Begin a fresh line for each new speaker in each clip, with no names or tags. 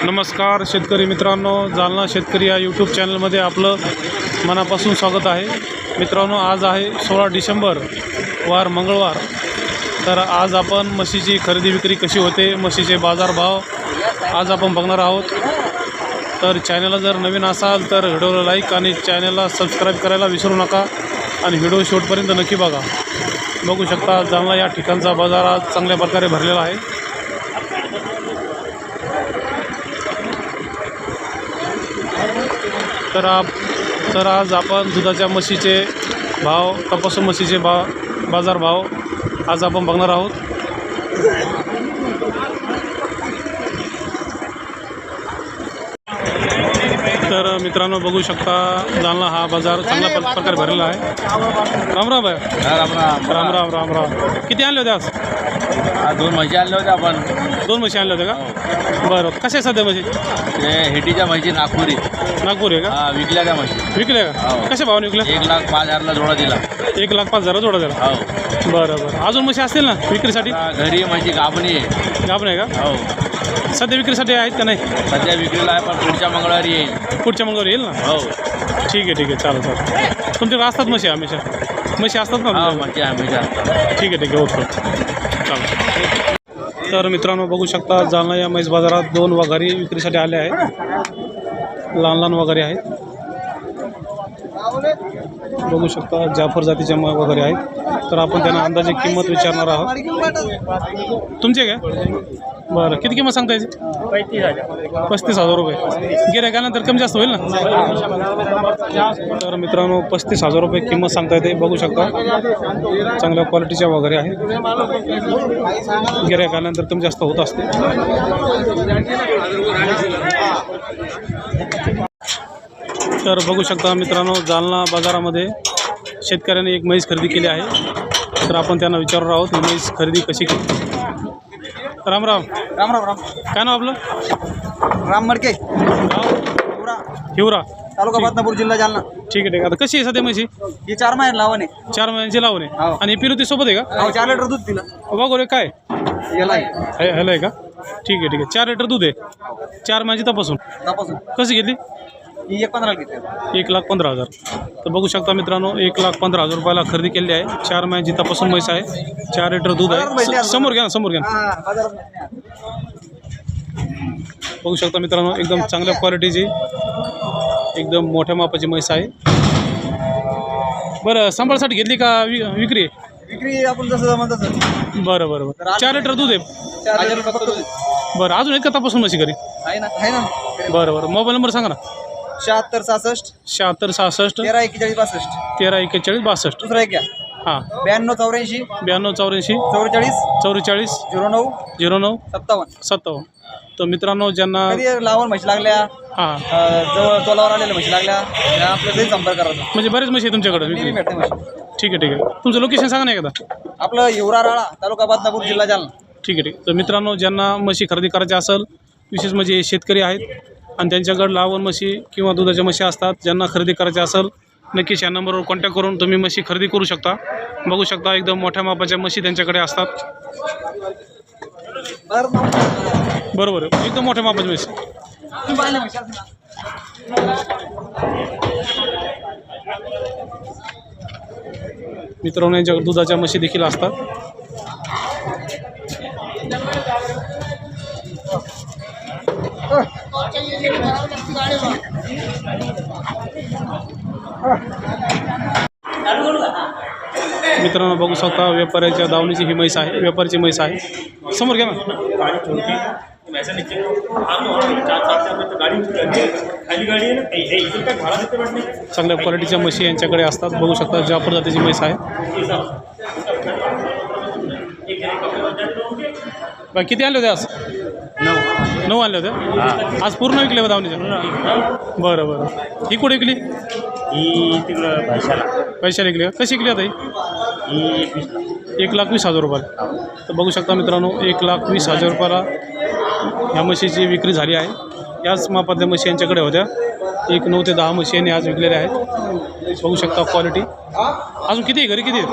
नमस्कार शेतकरी मित्रांनो, जालना शेतकरी या यूट्यूब चॅनलमध्ये आपलं मनापासून स्वागत आहे। मित्रांनो, आज आहे 16 डिसेंबर, वार मंगळवार। तर आज आपण म्हशीची खरेदी विक्री कशी होते, म्हशीचे बाजारभाव आज आपण बघणार आहोत। तर चॅनलला जर नवीन असाल तर व्हिडिओला लाईक आणि चॅनलला सबस्क्राईब करायला विसरू नका आणि व्हिडिओ शेवटपर्यंत नक्की बघा। बघू शकता जालना या ठिकाणचा बाजार आज चांगल्या प्रकारे भरलेला आहे। तर आज आपण दुधाच्या म्हशीचे भाव तपासून म्हशीचे बाजार भाव आज आपण बघणार आहोत। तर मित्रांनो, बघू शकता जालना हा बाजार चांगल्या प्रकारे भरलेला आहे। राम राम आहे। राम राम राम राम। किती आणले होते आज?
दोन म्हशी आणल्या होत्या आपण।
दोन म्हशी आणल्या होत्या का? बरं, कशा आहे सध्या म्हशी?
ते हेटीच्या म्हशी नागपुरी
आहे का?
विकल्या त्या म्हशी।
विकल्या का? कशा भावाने विकल्या?
1,05,000ला जोडा दिला।
1,05,000 जोडा दिला?
हो।
बरं, अजून म्हशी असतील ना विक्रीसाठी?
घरी म्हशी गाभणी आहे।
गाभण आहे का?
हो।
सध्या विक्रीसाठी आहेत का नाही?
सध्या विक्रीला आहे, पण पुढच्या मंगळवारी येईल।
पुढच्या मंगळवारी येईल ना?
हो।
ठीक आहे चालेल। तुमच्याकडे असतात म्हशी हमेशा? म्हशी असतात ना?
म्हशी हमेशा।
ठीक आहे ओके चालेल। तर मित्रांनो, बघू शकता जालना या म्हैस बाजारात दोन वघारी विक्रीसाठी आले आहेत। लहान वगैरे आहेत। बघू शकता जाफर जातीच्या वगैरे आहेत। तर आपण त्यांना अंदाजे किंमत विचारणार आहोत। तुमचे काय? बरं, किती किंमत सांगता याची? 35,000 रुपये। गिऱ्हाईकानंतर कमी जास्त होईल ना? तर मित्रांनो, 35,000 रुपये किंमत सांगता येते। बघू शकता चांगल्या क्वालिटीच्या वगैरे आहेत। गिऱ्हाईकानंतर कमी जास्त होत असते। तर बघू शकता मित्रांनो, जालना बाजारामध्ये शेतकऱ्यांनी एक म्हैस खरेदी केली आहे। तर आपण त्यांना विचारणार आहोत म्हैस खरेदी कशी केली। राम राम।
राम राम राम।
काय नाव आपलं?
राम मडके,
हिवरा,
तालुका बदनापूर, जिल्हा जालना।
ठीक आहे। आता कशी आहे सध्या म्हशी?
ही 4 महिने लावणे।
4 महिन्यांची लावणे।
हो।
आणि पिलुती सोबत आहे का?
हो, 4 लिटर दूध दिलं।
बघू काय
याला
हॅलो आहे का? ठीक आहे 4 लिटर दूध आहे। 4 महिन्याची तपासून कशी घेतली?
ही 1,15,000 घेतली।
1,15,000। तर बघू शकता मित्रांनो, 1,15,000 रुपयाला खरेदी केली आहे। 4 महिन्याची तपासून म्हैस आहे। 4 लिटर दूध आहे। समोर घ्या ना। बघू शकता मित्रांनो, एकदम चांगल्या क्वालिटीची, एकदम मोठ्या मापाची म्हैस आहे। बरं, सांभाळसाठी घेतली का विक्री
आपण जसं जमत तसं?
बरं 4 लिटर दूध आहे।
4 लिटर फक्त दूध।
बरं, अजून आहेत का तपासून म्हशी घरी?
आहे ना।
बरं, मोबाईल नंबर सांगा ना।
7666
7666
1341
1341 62।
दुसरा एक घ्या।
हां,
9284
9284
44
44
09
09
57।
तर मित्रांनो, ज्यांना
कधी लावून म्हशी लागल्या,
हां
जवळ तोलावर आलेल्या म्हशी लागल्या, त्या आपल्याला संपर्क करायचा।
म्हणजे बरेच म्हशी आहे तुमच्याकडे विक्री?
भेटते म्हशी।
ठीक आहे तुमचं लोकेशन सांगा ना एकदा।
आपलं हिवरा राळा, तालुका बदनापूर, जिल्हा जालना।
ठीक आहे तर मित्रांनो, ज्यांना म्हशी खरेदी करायची असेल, विशेष म्हणजे शेतकरी आहेत आणि त्यांच्याकडे लावण म्हशी किंवा दुधाच्या म्हशी असतात, ज्यांना खरेदी करायची असेल नक्कीच या नंबरवर कॉन्टॅक्ट करून तुम्ही म्हशी खरेदी करू शकता। बघू शकता एकदम मोठ्या मापाच्या म्हशी त्यांच्याकडे असतात। बरोबर, एकदम मोठ्या मापाची म्हशी। मित्रांनो, यांच्याकडे दुधाच्या म्हशी देखील असतात। मित्रांनो, बघू शकता व्यापाऱ्याच्या दावणीची ही म्हैस आहे। व्यापाऱ्याची म्हैस आहे। समोर घ्या ना। चांगल्या क्वालिटीच्या म्हशी यांच्याकडे असतात। बघू शकता जाफर जातीची म्हैस आहे। किती आणले होते आज? 9 आणले होते। आज पूर्ण विकले दावणीच्या? बरं ही कुठे विकली?
ही तिकडं
पैशाला विकली का? कशी विकली आता ही? 1,20,000 रुपयाला। तर बघू शकता मित्रांनो, 1,20,000 रुपयाला ह्या म्हशीची विक्री झाली आहे। याच मापातल्या म्हशी यांच्याकडे होत्या। 9 ते 10 म्हशी यांनी आज विकलेल्या आहेत। बघू शकता क्वालिटी। अजून किती आहे घरी? किती आहे?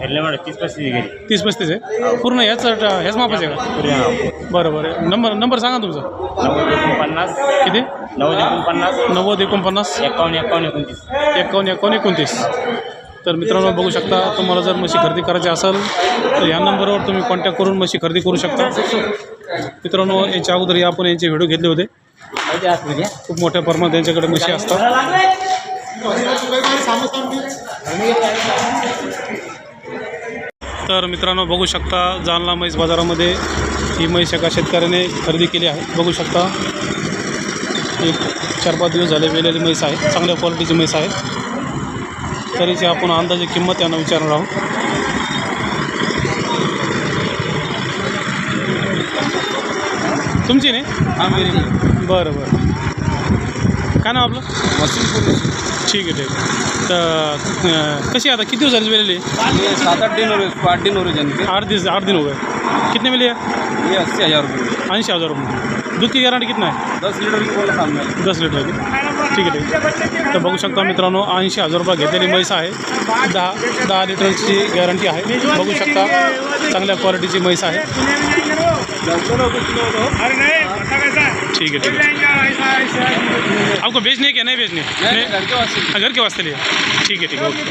हेल्ले म्हणा 30-35 गेली
30-35 आहे पूर्ण ह्याच मापाचे आहे का?
पूर्ण नाव
बरं बरं नंबर सांगा तुमचा
90-49
किती
90-49
90-49
51-51-29
51-51-29. तर मित्रांनो बघू शकता तुम्हाला जर म्हशी खरेदी करायची असेल तर ह्या नंबरवर तुम्ही कॉन्टॅक्ट करून म्हशी खरेदी करू शकता. मित्रांनो याच्या अगोदर आपण यांचे व्हिडिओ घेतले होते. खूप मोठ्या प्रमाणात यांच्याकडे म्हशी असतात. तर मित्रांनो बघू शकता जालना म्हैस बाजारामध्ये ही म्हैस एका शेतकऱ्याने खरेदी केली आहे. बघू शकता एक 4-5 दिवस झाले वेलेली म्हैस आहे. चांगल्या क्वालिटीची म्हैस आहे. तरीची आपण अंदाजे किंमत त्यांना विचारणार आहोत. तुमची नाही बरं बरं काय नाव आपलं? ठीक आहे ठीक आहे. तर कशी आता किती दिवस झाली वेलेली?
7-8 दिन हो रहे, 8 दिन हो रहे जाने के.
8 दिन हो गए. कितने मिले?
ये 80,000 रुपये.
80,000 रुपये. दूध की गारंटी कितना है?
10 लीटर की बोला सामने.
10 लिटर की. ठीक आहे ठीक आहे. तर बघू शकता मित्रांनो 80,000 रुपये घेतलेली म्हैस आहे. 10 लिटरची गॅरंटी आहे. बघू शकता चांगल्या क्वालिटीची म्हैस आहे. ठीक है ठीक है. आपको बेचने क्या नहीं बेचने?
घर के वास्ते.
घर के वास्ते लिए. ठीक है ठीक है ओके.